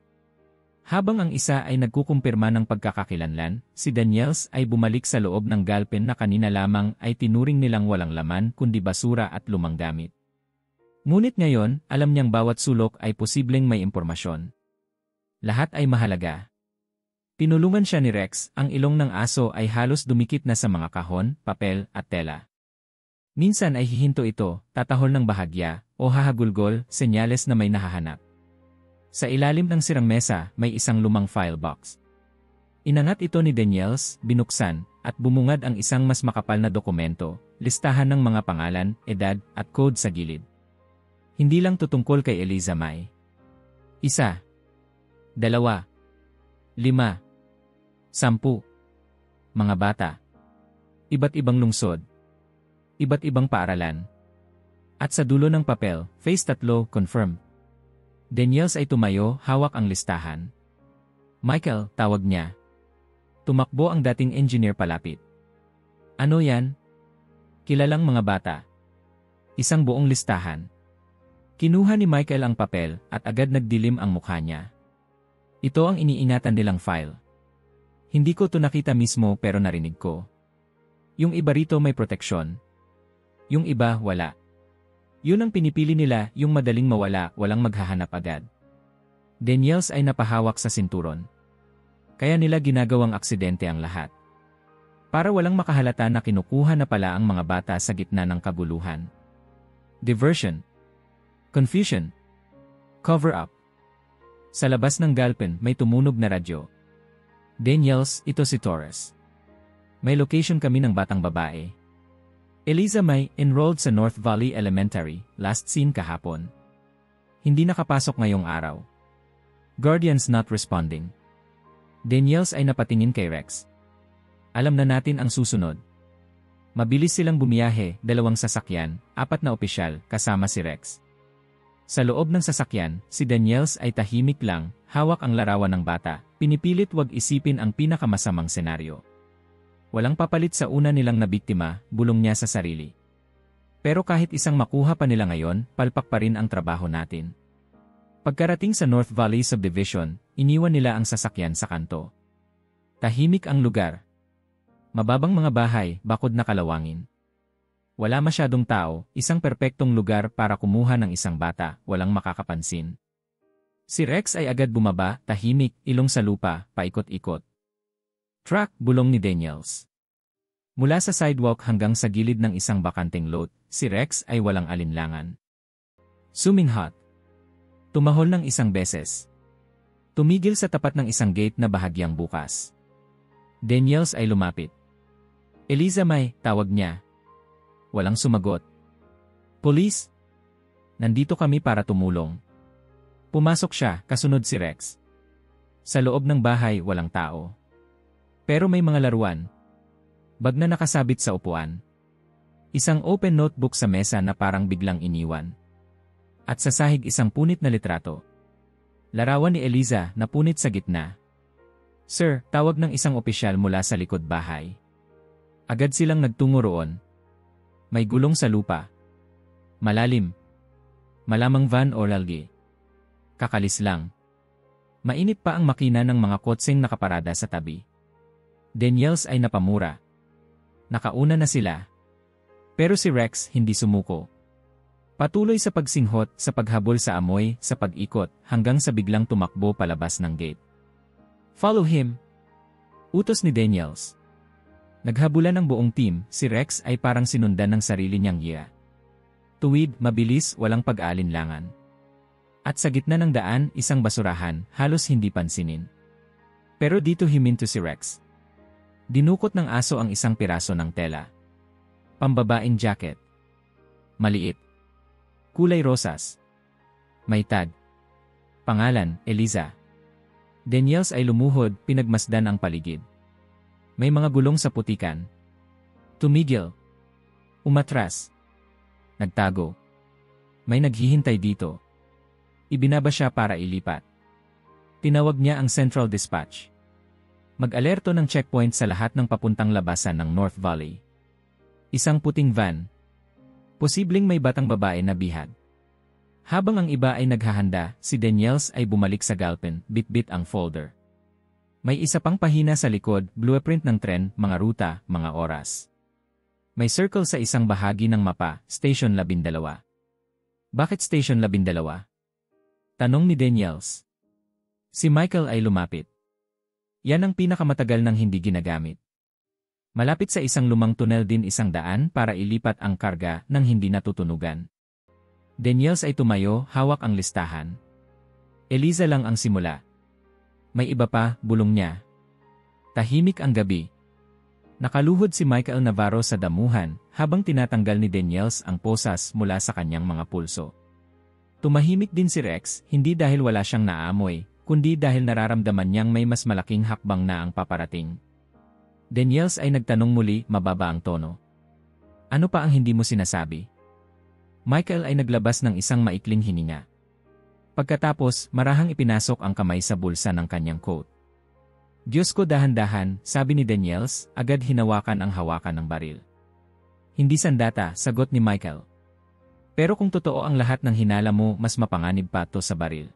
A: Habang ang isa ay nagkukumpirma ng pagkakakilanlan, si Daniels ay bumalik sa loob ng galpin na kanina lamang ay tinuring nilang walang laman kundi basura at lumang gamit. Ngunit ngayon, alam niyang bawat sulok ay posibleng may impormasyon. Lahat ay mahalaga. Pinulungan siya ni Rex, ang ilong ng aso ay halos dumikit na sa mga kahon, papel, at tela. Minsan ay hihinto ito, tatahol ng bahagya, o hahagulgol, senyales na may nahahanap. Sa ilalim ng sirang mesa, may isang lumang file box. Inangat ito ni Daniels, binuksan, at bumungad ang isang mas makapal na dokumento, listahan ng mga pangalan, edad, at code sa gilid. Hindi lang tutungkol kay Eliza May. 1, 2, 5, 10. Mga bata. Iba't ibang lungsod. Iba't ibang paaralan. At sa dulo ng papel, phase 3, confirmed. Daniels ay tumayo, hawak ang listahan. Michael, tawag niya. Tumakbo ang dating engineer palapit. Ano yan? Kilalang mga bata. Isang buong listahan. Kinuha ni Michael ang papel at agad nagdilim ang mukha niya. Ito ang iniingatan nilang file. Hindi ko to nakita mismo pero narinig ko. Yung iba rito may proteksyon. Yung iba wala. Yun ang pinipili nila, yung madaling mawala, walang maghahanap agad. Daniels ay napahawak sa sinturon. Kaya nila ginagawang aksidente ang lahat. Para walang makahalata na kinukuha na pala ang mga bata sa gitna ng kaguluhan. Diversion. Confusion. Cover up. Sa labas ng galpin may tumunog na radyo. Daniels, ito si Torres. May location kami ng batang babae. Eliza May, enrolled sa North Valley Elementary, last seen kahapon. Hindi nakapasok ngayong araw. Guardians not responding. Daniels ay napatingin kay Rex. Alam na natin ang susunod. Mabilis silang bumiyahe, 2 sasakyan, 4 na opisyal, kasama si Rex. Sa loob ng sasakyan, si Daniels ay tahimik lang, hawak ang larawan ng bata, pinipilit wag isipin ang pinakamasamang senaryo. Walang papalit sa una nilang nabiktima, bulong niya sa sarili. Pero kahit isang makuha pa nila ngayon, palpak pa rin ang trabaho natin. Pagkarating sa North Valley Subdivision, iniwan nila ang sasakyan sa kanto. Tahimik ang lugar. Mababang mga bahay, bakod na kalawangin. Wala masyadong tao, isang perpektong lugar para kumuha ng isang bata, walang makakapansin. Si Rex ay agad bumaba, tahimik, ilong sa lupa, paikot-ikot. Truck, bulong ni Daniels. Mula sa sidewalk hanggang sa gilid ng isang bakanteng lot, si Rex ay walang alinlangan. Zooming hot. Tumahol ng isang beses. Tumigil sa tapat ng isang gate na bahagyang bukas. Daniels ay lumapit. Eliza May, tawag niya. Walang sumagot. Police? Nandito kami para tumulong. Pumasok siya, kasunod si Rex. Sa loob ng bahay, walang tao. Pero may mga laruan. Bag na nakasabit sa upuan. Isang open notebook sa mesa na parang biglang iniwan. At sa sahig isang punit na litrato. Larawan ni Eliza na punit sa gitna. Sir, tawag ng isang opisyal mula sa likod bahay. Agad silang nagtungo roon. May gulong sa lupa. Malalim. Malamang van or algae. Kakalis lang. Mainit pa ang makina ng mga kotseng nakaparada sa tabi. Daniels ay napamura. Nakauna na sila. Pero si Rex hindi sumuko. Patuloy sa pagsinghot, sa paghabol sa amoy, sa pag-ikot, hanggang sa biglang tumakbo palabas ng gate. "Follow him!" Utos ni Daniels. Naghabulan ng buong team, si Rex ay parang sinundan ng sarili niyang giya. Tuwid, mabilis, walang pag-aalinlangan. At sa gitna ng daan, isang basurahan, halos hindi pansinin. Pero dito himinto si Rex. Dinukot ng aso ang isang piraso ng tela. Pambabaing jacket. Maliit. Kulay rosas. May tag. Pangalan, Eliza. Daniels ay lumuhod, pinagmasdan ang paligid. May mga gulong sa putikan. Tumigil. Umatras. Nagtago. May naghihintay dito. Ibinaba siya para ilipat. Tinawag niya ang Central Dispatch. Mag-alerto ng checkpoint sa lahat ng papuntang labasan ng North Valley. Isang puting van. Posibleng may batang babae na bihag. Habang ang iba ay naghahanda, si Daniels ay bumalik sa galpin, bit-bit ang folder. May isa pang pahina sa likod, blueprint ng tren, mga ruta, mga oras. May circle sa isang bahagi ng mapa, Station 12. Bakit Station 12? Tanong ni Daniels. Si Michael ay lumapit. Yan ang pinakamatagal nang hindi ginagamit. Malapit sa isang lumang tunnel din isang daan para ilipat ang karga nang hindi natutunugan. Daniels ay tumayo, hawak ang listahan. Eliza lang ang simula. May iba pa, bulong niya. Tahimik ang gabi. Nakaluhod si Michael Navarro sa damuhan habang tinatanggal ni Daniels ang posas mula sa kanyang mga pulso. Tumahimik din si Rex, hindi dahil wala siyang naamoy, kundi dahil nararamdaman niyang may mas malaking hakbang na ang paparating. Daniels ay nagtanong muli, mababa ang tono. Ano pa ang hindi mo sinasabi? Michael ay naglabas ng isang maikling hininga. Pagkatapos, marahang ipinasok ang kamay sa bulsa ng kanyang coat. Diyos ko, dahan-dahan, sabi ni Daniels, agad hinawakan ang hawakan ng baril. Hindi sandata, sagot ni Michael. Pero kung totoo ang lahat ng hinala mo, mas mapanganib pa to sa baril.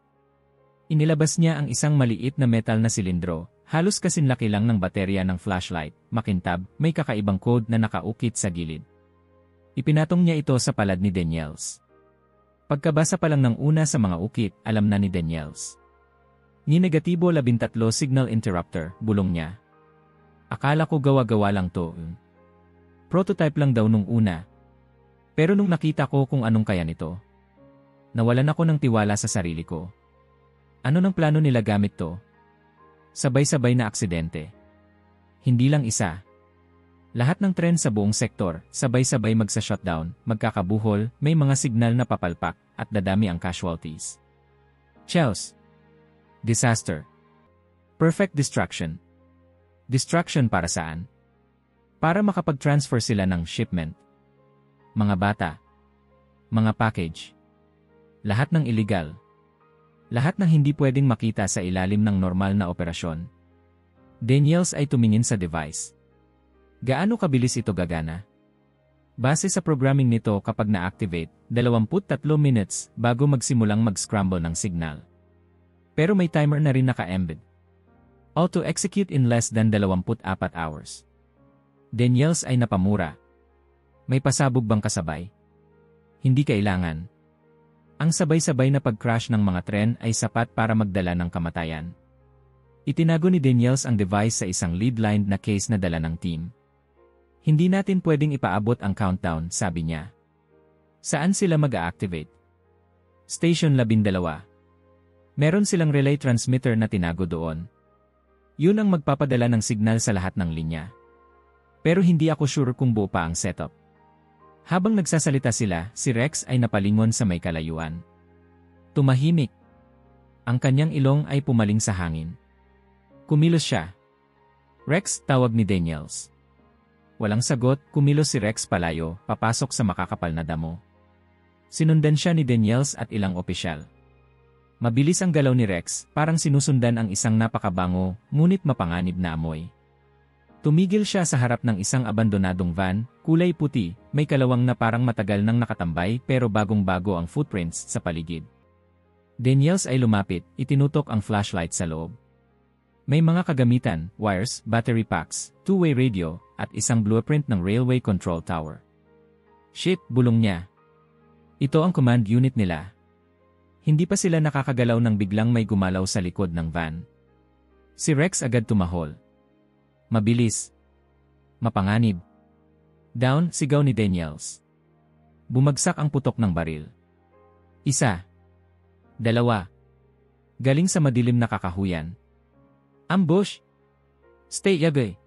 A: Inilabas niya ang isang maliit na metal na silindro, halos kasinlaki lang ng baterya ng flashlight, makintab, may kakaibang code na nakaukit sa gilid. Ipinatong niya ito sa palad ni Daniels. Pagkabasa pa lang ng una sa mga ukit, alam na ni Daniels. Ni negatibo 13 signal interrupter, bulong niya. Akala ko gawa-gawa lang to. Prototype lang daw nung una. Pero nung nakita ko kung anong kaya nito, nawalan ako ng tiwala sa sarili ko. Ano ng plano nila gamit to? Sabay-sabay na aksidente. Hindi lang isa. Lahat ng tren sa buong sektor, sabay-sabay magsa-shutdown, magkakabuhol, may mga signal na papalpak, at dadami ang casualties. Chaos. Disaster. Perfect distraction. Distraction para saan? Para makapag-transfer sila ng shipment. Mga bata. Mga package. Lahat ng illegal. Lahat ng hindi pwedeng makita sa ilalim ng normal na operasyon. Daniels ay tumingin sa device. Gaano kabilis ito gagana? Base sa programming nito kapag na-activate, 23 minutes bago magsimulang mag-scramble ng signal. Pero may timer na rin naka-embed. Auto-execute in less than 24 hours. Daniels ay napamura. May pasabog bang kasabay? Hindi kailangan. Ang sabay-sabay na pag-crash ng mga tren ay sapat para magdala ng kamatayan. Itinago ni Daniels ang device sa isang lead-lined na case na dala ng team. Hindi natin pwedeng ipaabot ang countdown, sabi niya. Saan sila mag-a-activate? Station 12. Meron silang relay transmitter na tinago doon. Yun ang magpapadala ng signal sa lahat ng linya. Pero hindi ako sure kung buo pa ang setup. Habang nagsasalita sila, si Rex ay napalingon sa may kalayuan. Tumahimik. Ang kanyang ilong ay pumaling sa hangin. Kumilos siya. Rex, tawag ni Daniels. Walang sagot, kumilos si Rex palayo, papasok sa makakapal na damo. Sinundan siya ni Daniels at ilang opisyal. Mabilis ang galaw ni Rex, parang sinusundan ang isang napakabango, ngunit mapanganib na amoy. Tumigil siya sa harap ng isang abandonadong van, kulay puti, may kalawang na parang matagal nang nakatambay pero bagong-bago ang footprints sa paligid. Daniels ay lumapit, itinutok ang flashlight sa loob. May mga kagamitan, wires, battery packs, two-way radio, at isang blueprint ng railway control tower. Shit, bulong niya. Ito ang command unit nila. Hindi pa sila nakakagalaw nang biglang may gumalaw sa likod ng van. Si Rex agad tumahol. Mabilis. Mapanganib. Down, sigaw ni Daniels. Bumagsak ang putok ng baril. Isa. Dalawa. Galing sa madilim na kakahuyan. Ambush! Stay away!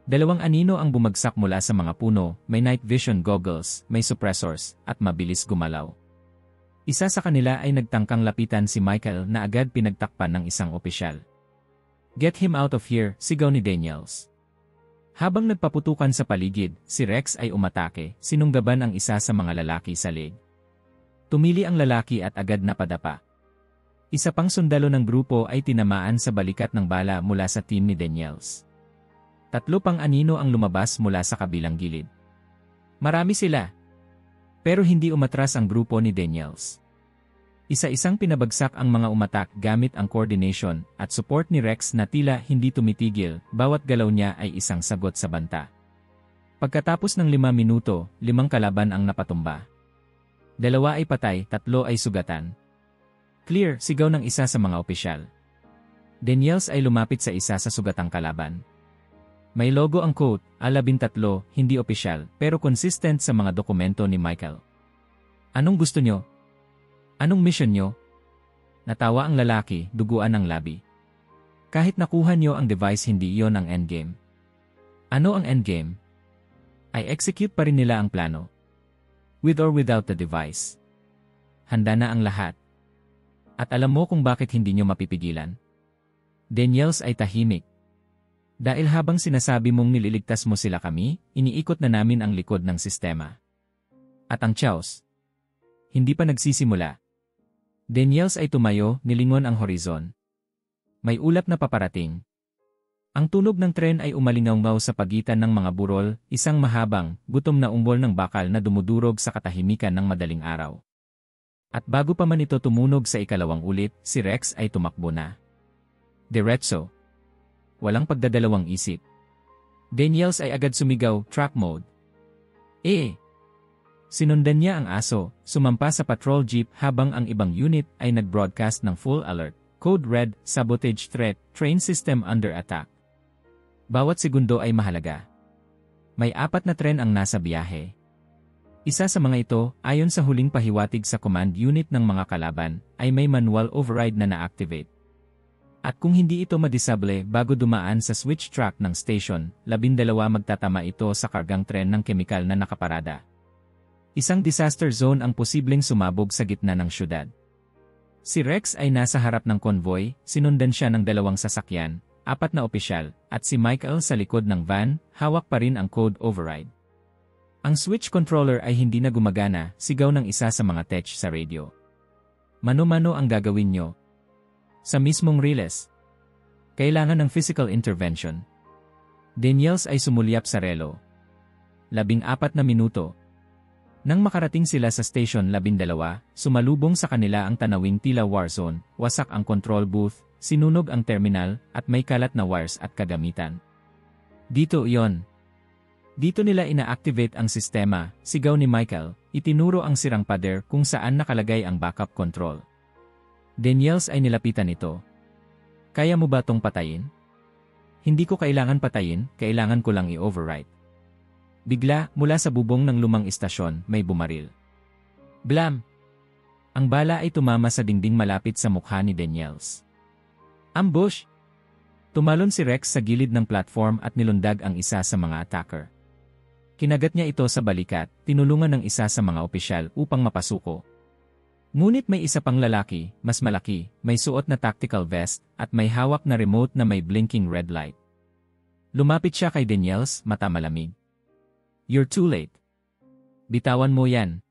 A: Dalawang anino ang bumagsak mula sa mga puno, may night vision goggles, may suppressors, at mabilis gumalaw. Isa sa kanila ay nagtangkang lapitan si Michael na agad pinagtakpan ng isang opisyal. Get him out of here, sigaw ni Daniels. Habang nagpaputukan sa paligid, si Rex ay umatake, sinunggaban ang isa sa mga lalaki sa leeg. Tumili ang lalaki at agad napadapa. Isa pang sundalo ng grupo ay tinamaan sa balikat ng bala mula sa team ni Daniels. Tatlo pang anino ang lumabas mula sa kabilang gilid. Marami sila. Pero hindi umatras ang grupo ni Daniels. Isa-isang pinabagsak ang mga umatak gamit ang coordination at support ni Rex na tila hindi tumitigil, bawat galaw niya ay isang sagot sa banta. Pagkatapos ng 5 minuto, 5 kalaban ang napatumba. 2 ay patay, 3 ay sugatan. Clear, sigaw ng isa sa mga opisyal. Daniels ay lumapit sa isa sa sugatang kalaban. May logo ang quote, A13, hindi opisyal, pero consistent sa mga dokumento ni Michael. Anong gusto nyo? Anong mission nyo? Natawa ang lalaki, duguan ang labi. Kahit nakuha nyo ang device, hindi iyon ang endgame. Ano ang endgame? Ay execute pa rin nila ang plano. With or without the device. Handa na ang lahat. At alam mo kung bakit hindi nyo mapipigilan? Daniels ay tahimik. Dahil habang sinasabi mong nililigtas mo sila kami, iniikot na namin ang likod ng sistema. At ang chaos. Hindi pa nagsisimula. Daniels ay tumayo, nilingon ang horizon. May ulap na paparating. Ang tunog ng tren ay umalingaw sa pagitan ng mga burol, isang mahabang, gutom na umbol ng bakal na dumudurog sa katahimikan ng madaling araw. At bago pa man ito tumunog sa ikalawang ulit, si Rex ay tumakbo na. Diretso. Walang pagdadalawang isip. Daniels ay agad sumigaw, track mode. Sinundan niya ang aso, sumampa sa patrol jeep habang ang ibang unit ay nag-broadcast ng full alert, code red, sabotage threat, train system under attack. Bawat segundo ay mahalaga. May 4 na tren ang nasa biyahe. Isa sa mga ito, ayon sa huling pahiwatig sa command unit ng mga kalaban, ay may manual override na na-activate. At kung hindi ito madisable bago dumaan sa switch track ng station, 12 magtatama ito sa kargang tren ng kemikal na nakaparada. Isang disaster zone ang posibleng sumabog sa gitna ng syudad. Si Rex ay nasa harap ng konvoy, sinundan siya ng 2 sasakyan, 4 na opisyal, at si Michael sa likod ng van, hawak pa rin ang code override. Ang switch controller ay hindi na gumagana, sigaw ng isa sa mga tech sa radio. Mano-mano ang gagawin nyo? Sa mismong Riles. Kailangan ng physical intervention. Daniels ay sumulyap sa relo. 14 na minuto. Nang makarating sila sa station 12, sumalubong sa kanila ang tanawing tila warzone, wasak ang control booth, sinunog ang terminal, at may kalat na wires at kagamitan. Dito iyon. Dito nila ina-activate ang sistema, sigaw ni Michael, itinuro ang sirang pader kung saan nakalagay ang backup control. Daniels ay nilapitan ito. Kaya mo ba tong patayin? Hindi ko kailangan patayin, kailangan ko lang i-overwrite. Bigla, mula sa bubong ng lumang istasyon, may bumaril. Blam! Ang bala ay tumama sa dingding malapit sa mukha ni Daniels. Ambush! Tumalon si Rex sa gilid ng platform at nilundag ang isa sa mga attacker. Kinagat niya ito sa balikat, tinulungan ng isa sa mga opisyal upang mapasuko. Ngunit may isa pang lalaki, mas malaki, may suot na tactical vest, at may hawak na remote na may blinking red light. Lumapit siya kay Daniels, mata malamig. You're too late. Bitawan mo yan.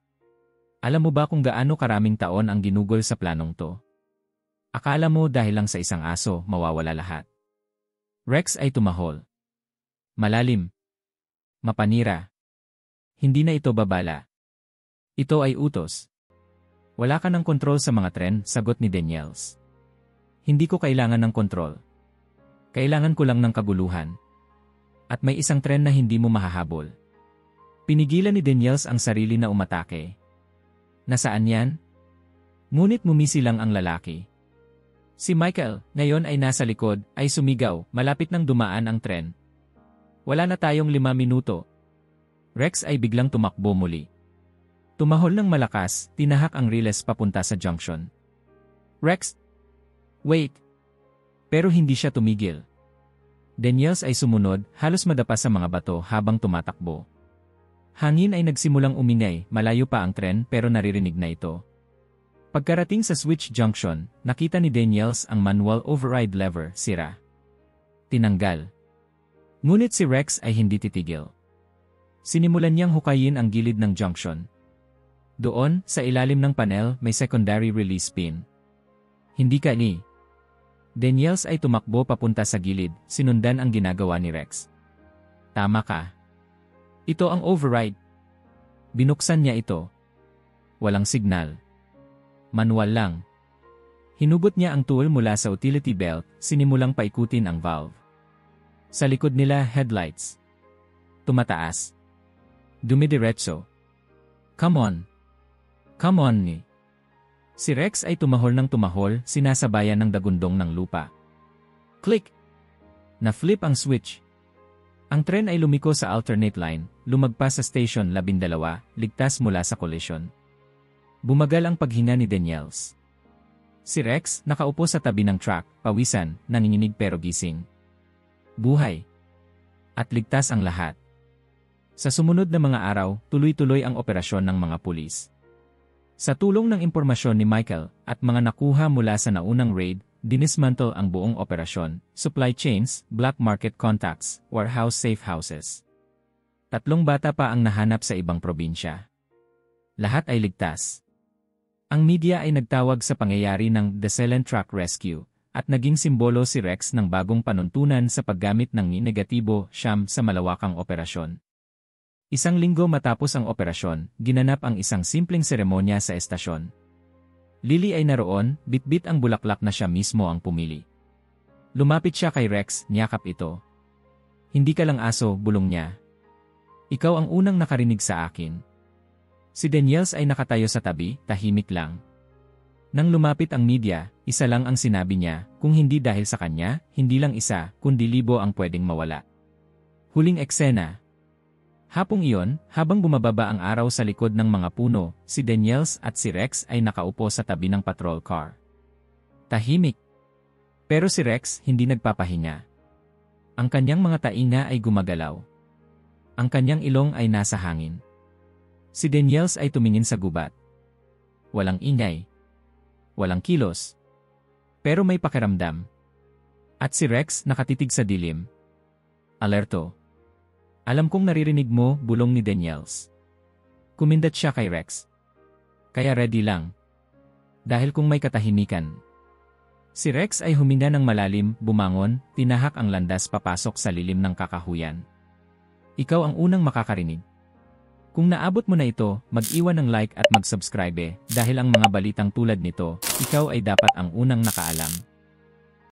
A: Alam mo ba kung gaano karaming taon ang ginugol sa planong to? Akala mo dahil lang sa isang aso, mawawala lahat. Rex ay tumahol. Malalim. Mapanira. Hindi na ito babala. Ito ay utos. Wala ka ng kontrol sa mga tren, sagot ni Daniels. Hindi ko kailangan ng kontrol. Kailangan ko lang ng kaguluhan. At may isang tren na hindi mo mahahabol. Pinigilan ni Daniels ang sarili na umatake. Nasaan yan? Ngunit mumisi lang ang lalaki. Si Michael, ngayon ay nasa likod, ay sumigaw, malapit nang dumaan ang tren. Wala na tayong 5 minuto. Rex ay biglang tumakbo muli. Tumahol ng malakas, tinahak ang riles papunta sa junction. Rex! Wait! Pero hindi siya tumigil. Daniels ay sumunod, halos madapa sa mga bato habang tumatakbo. Hangin ay nagsimulang umingay, malayo pa ang tren pero naririnig na ito. Pagkarating sa switch junction, nakita ni Daniels ang manual override lever, sira. Tinanggal. Ngunit si Rex ay hindi titigil. Sinimulan niyang hukayin ang gilid ng junction. Doon, sa ilalim ng panel, may secondary release pin. Hindi ka ni. Daniels ay tumakbo papunta sa gilid, sinundan ang ginagawa ni Rex. Tama ka. Ito ang override. Binuksan niya ito. Walang signal. Manual lang. Hinugot niya ang tool mula sa utility belt, sinimulang paikutin ang valve. Sa likod nila, headlights. Tumataas. Dumidiretso. Come on. Come on ni. Si Rex ay tumahol ng tumahol, sinasabayan ng dagundong ng lupa. Click! Na-flip ang switch. Ang tren ay lumiko sa alternate line, lumagpas sa station 12, ligtas mula sa collision. Bumagal ang paghinga ni Daniels. Si Rex, nakaupo sa tabi ng track, pawisan, nanginginig pero gising. Buhay. At ligtas ang lahat. Sa sumunod na mga araw, tuloy-tuloy ang operasyon ng mga pulis. Sa tulong ng impormasyon ni Michael at mga nakuha mula sa naunang raid, dinismantle ang buong operasyon, supply chains, black market contacts, warehouse safe houses. 3 bata pa ang nahanap sa ibang probinsya. Lahat ay ligtas. Ang media ay nagtawag sa pangyayari ng The Silent Truck Rescue at naging simbolo si Rex ng bagong panuntunan sa paggamit ng negatibo siyam sa malawakang operasyon. 1 linggo matapos ang operasyon, ginanap ang isang simpleng seremonya sa estasyon. Lily ay naroon, bitbit ang bulaklak na siya mismo ang pumili. Lumapit siya kay Rex, niyakap ito. Hindi ka lang aso, bulong niya. Ikaw ang unang nakarinig sa akin. Si Daniels ay nakatayo sa tabi, tahimik lang. Nang lumapit ang media, isa lang ang sinabi niya, kung hindi dahil sa kanya, hindi lang isa, kundi 1,000 ang pwedeng mawala. Huling eksena. Hapong iyon, habang bumababa ang araw sa likod ng mga puno, si Daniels at si Rex ay nakaupo sa tabi ng patrol car. Tahimik. Pero si Rex hindi nagpapahinga. Ang kanyang mga tainga ay gumagalaw. Ang kanyang ilong ay nasa hangin. Si Daniels ay tumingin sa gubat. Walang ingay. Walang kilos. Pero may pakiramdam. At si Rex nakatitig sa dilim. Alerto. Alam kong naririnig mo, bulong ni Daniels. Kumindat siya kay Rex. Kaya ready lang. Dahil kung may katahimikan. Si Rex ay huminga ng malalim, bumangon, tinahak ang landas papasok sa lilim ng kakahuyan. Ikaw ang unang makakarinig. Kung naabot mo na ito, mag-iwan ng like at mag-subscribe dahil ang mga balitang tulad nito, ikaw ay dapat ang unang nakaalam.